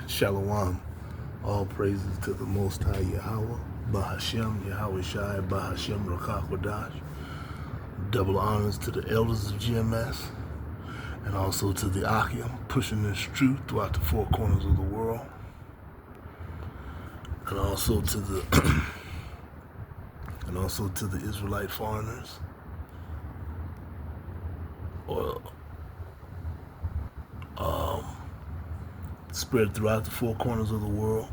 Shalom. All praises to the Most High Yahweh, Bahashem, Yahweh Shai, Bahashem, Rakakwadash. Double honors to the elders of GMS, and also to the Akim, pushing this truth throughout the four corners of the world. And also to the Israelite foreigners, or spread throughout the four corners of the world,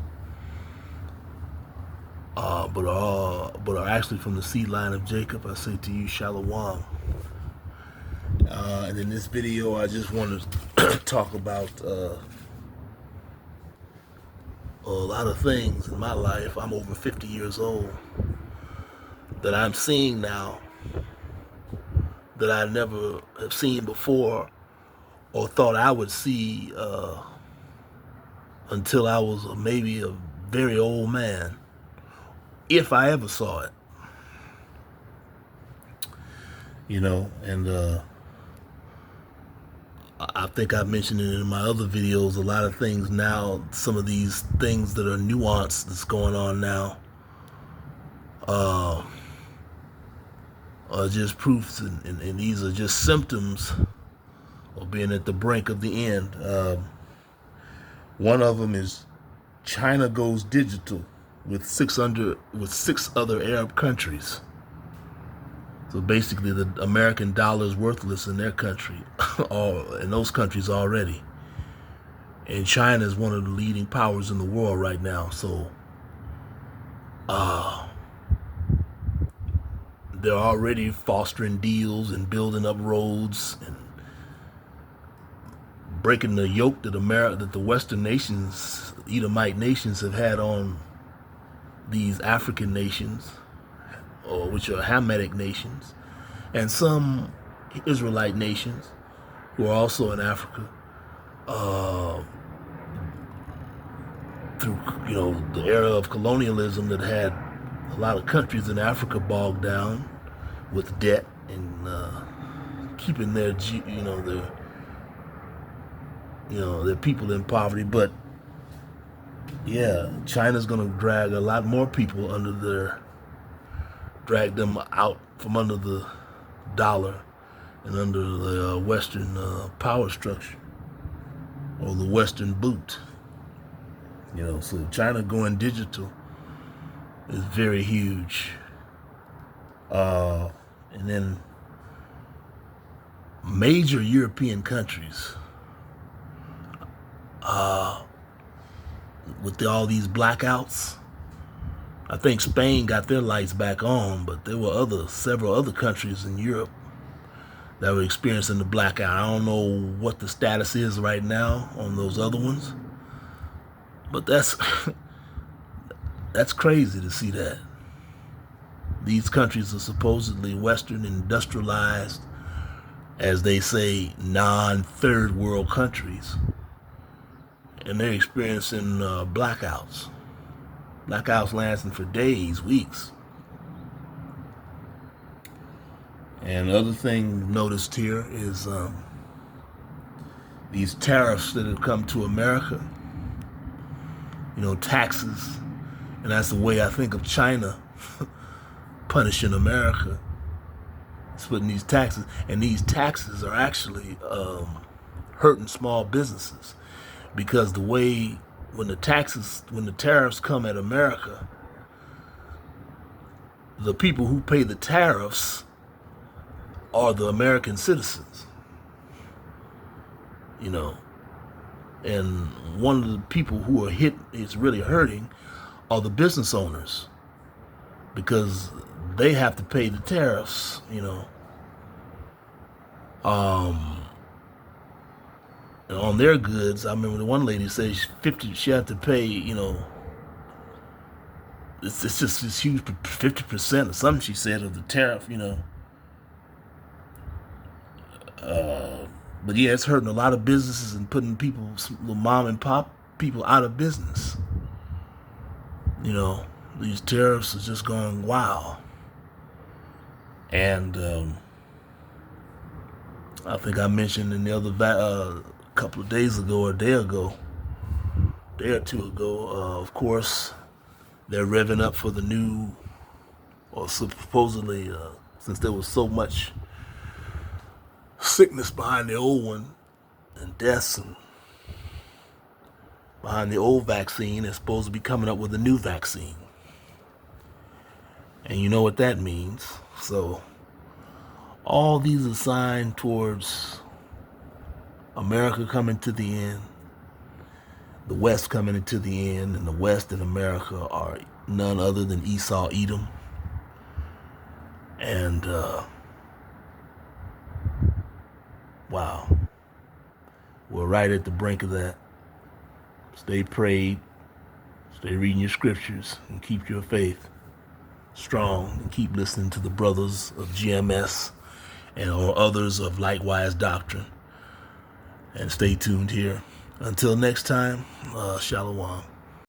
but are actually from the seed line of Jacob. I say to you, Shalom. And in this video, I just want to talk about a lot of things in my life. I'm over 50 years old that I'm seeing now that I never have seen before or thought I would see until I was maybe a very old man, if I ever saw it. And I think I mentioned it in my other videos, a lot of things now, some of these things that are nuanced that's going on now are just proofs, and these are just symptoms of being at the brink of the end. One of them is China goes digital with six other Arab countries. So basically, the American dollar is worthless in their country, in those countries already. And China is one of the leading powers in the world right now. So they're already fostering deals and building up roads and breaking the yoke that the Western nations, Edomite nations, have had on these African nations, which are Hamitic nations, and some Israelite nations who are also in Africa, through the era of colonialism that had a lot of countries in Africa bogged down with debt and keeping their people in poverty. But yeah, China's gonna drag a lot more people drag them out from under the dollar and under the Western power structure, or the Western boot. So China going digital is very huge. And then major European countries, with all these blackouts. I think Spain got their lights back on, but there were several other countries in Europe that were experiencing the blackout. I don't know what the status is right now on those other ones, but that's crazy to see that. These countries are supposedly Western industrialized, as they say, non-third world countries, and they're experiencing blackouts lasting for days, weeks. And the other thing noticed here is these tariffs that have come to America, taxes. And that's the way I think of China punishing America. It's putting these taxes, and these taxes are actually hurting small businesses, because the way when the tariffs come at America, the people who pay the tariffs are the American citizens. And one of the people who are it's really hurting, are the business owners, because they have to pay the tariffs, on their goods. I remember the one lady said she had to pay, it's just this huge 50% or something, she said, of the tariff, but yeah, it's hurting a lot of businesses and putting little mom and pop people out of business. These tariffs are just going wild. And I think I mentioned in the other couple of days ago or a day ago, day or two ago. Of course, they're revving up for the new, or supposedly, since there was so much sickness behind the old one and deaths and behind the old vaccine, they're supposed to be coming up with a new vaccine. And you know what that means. So all these are signed towards America coming to the end, the West coming into the end, and the West and America are none other than Esau, Edom. And wow, we're right at the brink of that. Stay prayed, stay reading your scriptures, and keep your faith strong, and keep listening to the brothers of GMS and or others of likewise doctrine. And stay tuned here. Until next time, Shalom.